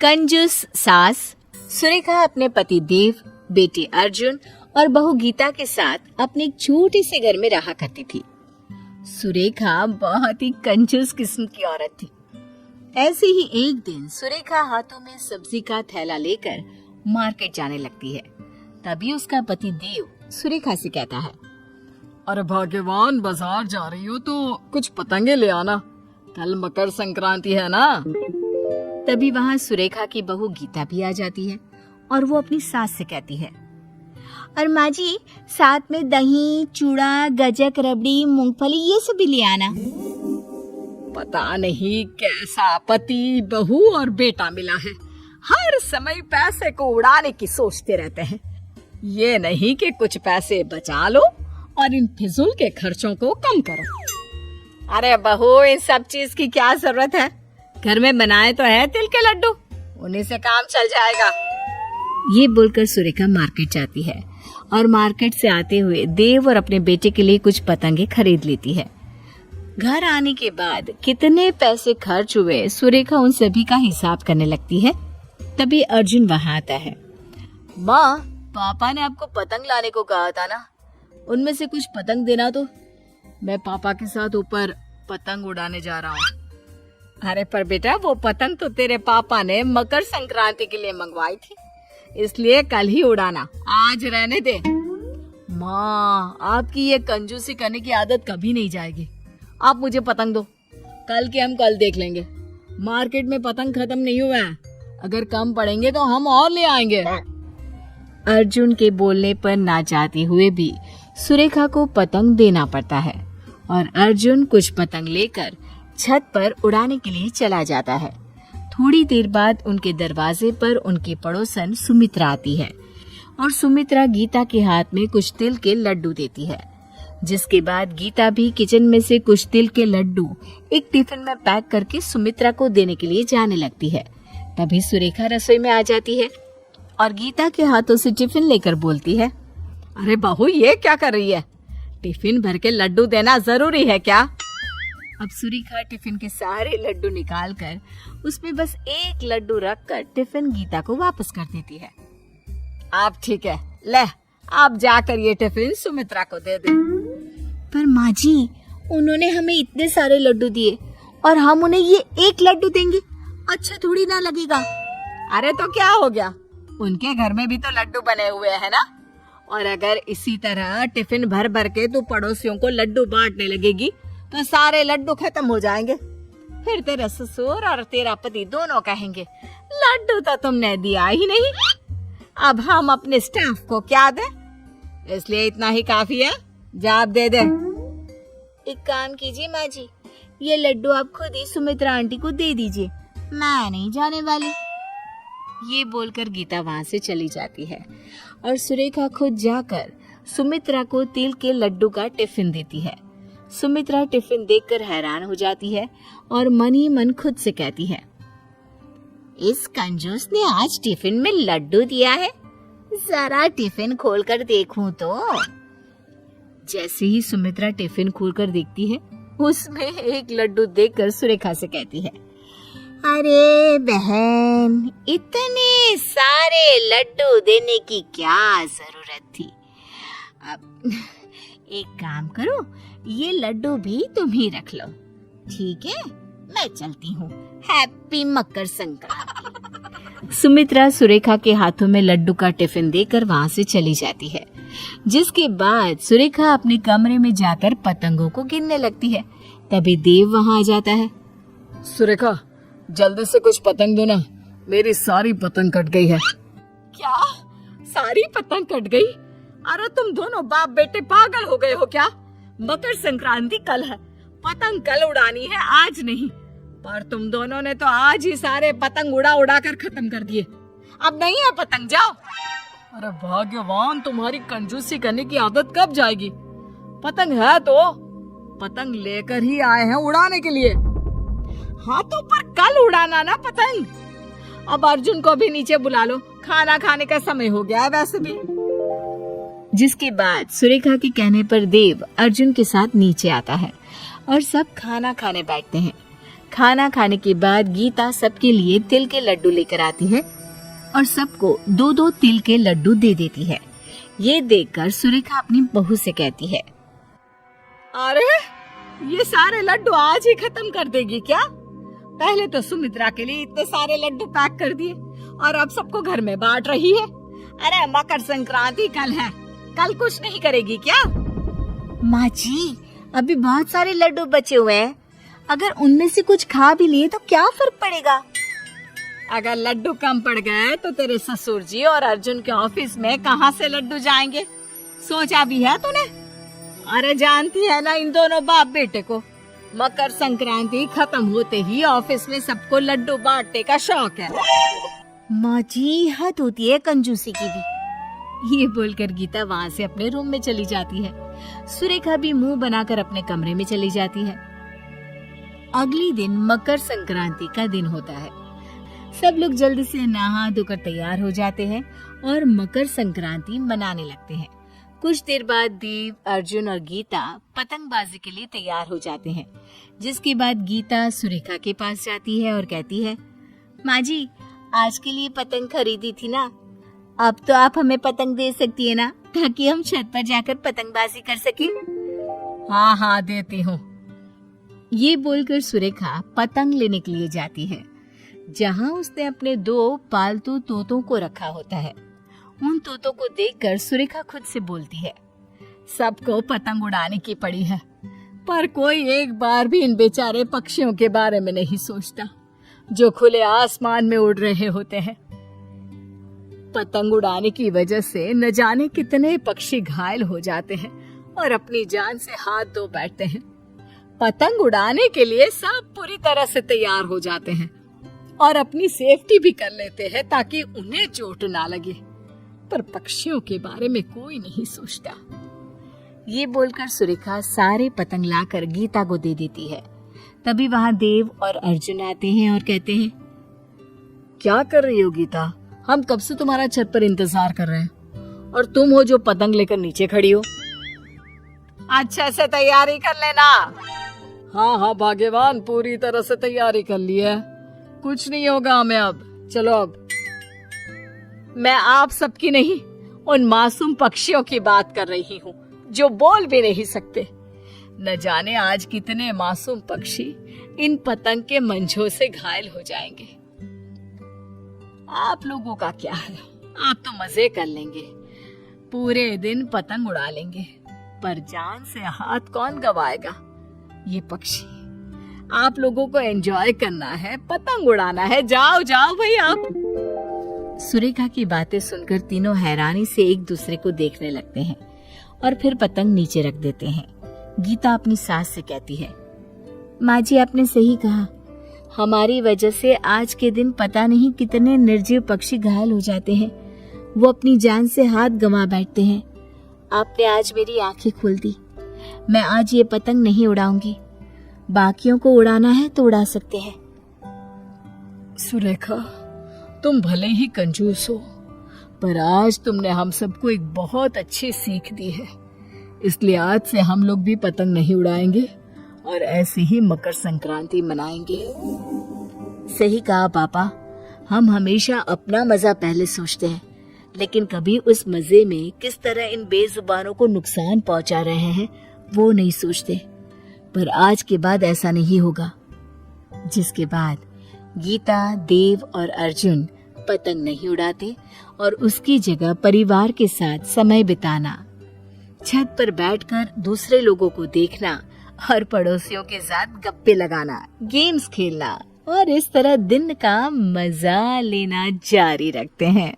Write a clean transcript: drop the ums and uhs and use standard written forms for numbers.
कंजूस सास। सुरेखा अपने पति देव, बेटे अर्जुन और बहू गीता के साथ अपने एक छोटे से घर में रहा करती थी। सुरेखा बहुत ही कंजूस किस्म की औरत थी। ऐसे ही एक दिन सुरेखा हाथों में सब्जी का थैला लेकर मार्केट जाने लगती है। तभी उसका पति देव सुरेखा से कहता है, अरे भाग्यवान, बाजार जा रही हो तो कुछ पतंगे ले आना, कल मकर संक्रांति है ना। तभी वहाँ सुरेखा की बहू गीता भी आ जाती है और वो अपनी सास से कहती है, और माँ जी साथ में दही, चूड़ा, गजक, रबड़ी, मूंगफली ये सब भी ले आना। पता नहीं कैसा पति, बहू और बेटा मिला है, हर समय पैसे को उड़ाने की सोचते रहते हैं। ये नहीं कि कुछ पैसे बचा लो और इन फिजूल के खर्चों को कम करो। अरे बहू, इन सब चीज की क्या जरूरत है? घर में बनाए तो है तिल के लड्डू, उन्हीं से काम चल जाएगा। ये बोलकर सुरेखा मार्केट जाती है और मार्केट से आते हुए देव और अपने बेटे के लिए कुछ पतंगे खरीद लेती है। घर आने के बाद कितने पैसे खर्च हुए, सुरेखा उन सभी का हिसाब करने लगती है। तभी अर्जुन वहाँ आता है। माँ, पापा ने आपको पतंग लाने को कहा था ना, उनमें से कुछ पतंग देना तो। मैं पापा के साथ ऊपर पतंग उड़ाने जा रहा हूँ। अरे पर बेटा, वो पतंग तो तेरे पापा ने मकर संक्रांति के लिए मंगवाई थी, इसलिए कल ही उड़ाना, आज रहने दे। माँ, आपकी ये कंजूसी करने की आदत कभी नहीं जाएगी। आप मुझे पतंग दो, कल के हम कल देख लेंगे। मार्केट में पतंग खत्म नहीं हुआ है, अगर कम पड़ेंगे तो हम और ले आएंगे। अर्जुन के बोलने पर ना चाहते हुए भी सुरेखा को पतंग देना पड़ता है और अर्जुन कुछ पतंग लेकर छत पर उड़ाने के लिए चला जाता है। थोड़ी देर बाद उनके दरवाजे पर उनकी पड़ोसन सुमित्रा आती है और सुमित्रा गीता के हाथ में कुछ तिल के लड्डू देती है। जिसके बाद गीता भी किचन में से कुछ तिल के लड्डू एक टिफिन में पैक करके सुमित्रा को देने के लिए जाने लगती है। तभी सुरेखा रसोई में आ जाती है और गीता के हाथों से टिफिन लेकर बोलती है, अरे बहू, ये क्या कर रही है? टिफिन भर के लड्डू देना जरूरी है क्या? अब सुरेखा टिफिन के सारे लड्डू निकालकर उसमें बस एक लड्डू रखकर टिफिन गीता को वापस कर देती है। आप ठीक है, ले आप जाकर ये टिफिन सुमित्रा को दे दे। पर माँ जी, उन्होंने हमें इतने सारे लड्डू दिए और हम उन्हें ये एक लड्डू देंगे, अच्छा थोड़ी ना लगेगा। अरे तो क्या हो गया, उनके घर में भी तो लड्डू बने हुए हैं ना। और अगर इसी तरह टिफिन भर भर के तू पड़ोसियों को लड्डू बांटने लगेगी तो सारे लड्डू खत्म हो जाएंगे। फिर तेरे ससुर और तेरा पति दोनों कहेंगे, लड्डू तो तुमने दिया ही नहीं, अब हम अपने स्टाफ को क्या दें? इसलिए इतना ही काफी है, जा आप दे दे। एक काम कीजिए माँ जी, ये लड्डू आप खुद ही सुमित्रा आंटी को दे दीजिए, मैं नहीं जाने वाली। ये बोलकर गीता वहाँ से चली जाती है और सुरेखा खुद जाकर सुमित्रा को तिल के लड्डू का टिफिन देती है। सुमित्रा टिफिन देखकर हैरान हो जाती है और मन ही मन खुद से कहती है, इस कंजूस ने आज टिफिन में लड्डू दिया है, जरा टिफिन खोलकर देखूं तो। जैसे ही सुमित्रा टिफिन खोलकर देखती है, उसमें एक लड्डू देखकर सुरेखा से कहती है, अरे बहन, इतने सारे लड्डू देने की क्या जरूरत थी? अब एक काम करो, ये लड्डू भी तुम ही रख लो, ठीक है? मैं चलती हूँ, हैप्पी मकर संक्रांति। सुमित्रा सुरेखा के हाथों में लड्डू का टिफिन देकर वहाँ से चली जाती है। जिसके बाद सुरेखा अपने कमरे में जाकर पतंगों को गिनने लगती है। तभी देव वहाँ आ जाता है। सुरेखा, जल्दी से कुछ पतंग दो ना, मेरी सारी पतंग कट गई है। क्या? सारी पतंग कट गई? अरे तुम दोनों बाप बेटे पागल हो गए हो क्या? मकर संक्रांति कल है, पतंग कल उड़ानी है, आज नहीं। पर तुम दोनों ने तो आज ही सारे पतंग उड़ा कर खत्म कर दिए, अब नहीं है पतंग, जाओ। अरे भाग्यवान, तुम्हारी कंजूसी करने की आदत कब जाएगी? पतंग है तो पतंग लेकर ही आए हैं उड़ाने के लिए। हाँ तो पर कल उड़ाना ना पतंग। अब अर्जुन को भी नीचे बुला लो, खाना खाने का समय हो गया है वैसे भी। जिसके बाद सुरेखा के कहने पर देव अर्जुन के साथ नीचे आता है और सब खाना खाने बैठते हैं। खाना खाने के बाद गीता सबके लिए तिल के लड्डू लेकर आती है और सबको 2-2 तिल के लड्डू दे देती है। ये देखकर सुरेखा अपनी बहू से कहती है, अरे ये सारे लड्डू आज ही खत्म कर देगी क्या? पहले तो सुमित्रा के लिए इतने सारे लड्डू पैक कर दिए और अब सबको घर में बांट रही है। अरे मकर संक्रांति कल है, कल कुछ नहीं करेगी क्या? माँ जी अभी बहुत सारे लड्डू बचे हुए हैं, अगर उनमें से कुछ खा भी लिए तो क्या फर्क पड़ेगा? अगर लड्डू कम पड़ गए तो तेरे ससुर जी और अर्जुन के ऑफिस में कहाँ से लड्डू जाएंगे? सोचा भी है तूने? अरे जानती है ना इन दोनों बाप बेटे को मकर संक्रांति खत्म होते ही ऑफिस में सबको लड्डू बांटने का शौक है। माँ जी हद होती है कंजूसी की भी। ये बोलकर गीता वहाँ से अपने रूम में चली जाती है। सुरेखा भी मुंह बनाकर अपने कमरे में चली जाती है। अगले दिन मकर संक्रांति का दिन होता है। सब लोग जल्दी से नहा धोकर तैयार हो जाते हैं और मकर संक्रांति मनाने लगते हैं। कुछ देर बाद देव, अर्जुन और गीता पतंगबाजी के लिए तैयार हो जाते हैं, जिसके बाद गीता सुरेखा के पास जाती है और कहती है, माँ जी आज के लिए पतंग खरीदी थी ना, अब तो आप हमें पतंग दे सकती है ना, ताकि हम छत पर जाकर पतंगबाजी कर सकें। हाँ हाँ देती हूँ। ये बोलकर सुरेखा पतंग लेने के लिए जाती है, जहाँ उसने अपने 2 पालतू तोतों को रखा होता है। उन तोतों को देखकर सुरेखा खुद से बोलती है, सबको पतंग उड़ाने की पड़ी है, पर कोई एक बार भी इन बेचारे पक्षियों के बारे में नहीं सोचता जो खुले आसमान में उड़ रहे होते हैं। पतंग उड़ाने की वजह से न जाने कितने पक्षी घायल हो जाते हैं और अपनी जान से हाथ धो बैठते हैं। पतंग उड़ाने के लिए सब पूरी तरह से तैयार हो जाते हैं और अपनी सेफ्टी भी कर लेते हैं ताकि उन्हें चोट ना लगे, पर पक्षियों के बारे में कोई नहीं सोचता। ये बोलकर सुरेखा सारे पतंग लाकर गीता को दे देती है। तभी वहाँ देव और अर्जुन आते हैं और कहते हैं, क्या कर रही हो गीता? हम कब से तुम्हारा छत पर इंतजार कर रहे हैं और तुम हो जो पतंग लेकर नीचे खड़ी हो। अच्छे से तैयारी कर लेना। हाँ हाँ भाग्यवान, पूरी तरह से तैयारी कर ली है, कुछ नहीं होगा हमें अब। चलो अब। मैं आप सबकी नहीं, उन मासूम पक्षियों की बात कर रही हूँ जो बोल भी नहीं सकते। न जाने आज कितने मासूम पक्षी इन पतंग के मंझों से घायल हो जाएंगे। आप लोगों का क्या है, आप तो मजे कर लेंगे, पूरे दिन पतंग उड़ा लेंगे, पर जान से हाथ कौन गवाएगा? ये पक्षी। आप लोगों को एंजॉय करना है, पतंग उड़ाना है, जाओ जाओ भाई आप। सुरेखा की बातें सुनकर तीनों हैरानी से एक दूसरे को देखने लगते हैं और फिर पतंग नीचे रख देते हैं। गीता अपनी सास से कहती है, माँ जी आपने सही कहा, हमारी वजह से आज के दिन पता नहीं कितने निर्जीव पक्षी घायल हो जाते हैं, वो अपनी जान से हाथ गंवा बैठते हैं। आपने आज मेरी आंखें खोल दी। मैं आज ये पतंग नहीं उड़ाऊंगी, बाकियों को उड़ाना है तो उड़ा सकते हैं। सुरेखा, तुम भले ही कंजूस हो, पर आज तुमने हम सबको एक बहुत अच्छी सीख दी है, इसलिए आज से हम लोग भी पतंग नहीं उड़ाएंगे और ऐसे ही मकर संक्रांति मनाएंगे। सही कहा पापा, हम हमेशा अपना मजा पहले सोचते हैं, लेकिन कभी उस मजे में किस तरह इन बेजुबानों को नुकसान पहुंचा रहे हैं वो नहीं सोचते। पर आज के बाद ऐसा नहीं होगा। जिसके बाद गीता, देव और अर्जुन पतंग नहीं उड़ाते और उसकी जगह परिवार के साथ समय बिताना, छत पर बैठकर दूसरे लोगों को देखना और पड़ोसियों के साथ गप्पे लगाना, गेम्स खेलना और इस तरह दिन का मजा लेना जारी रखते हैं।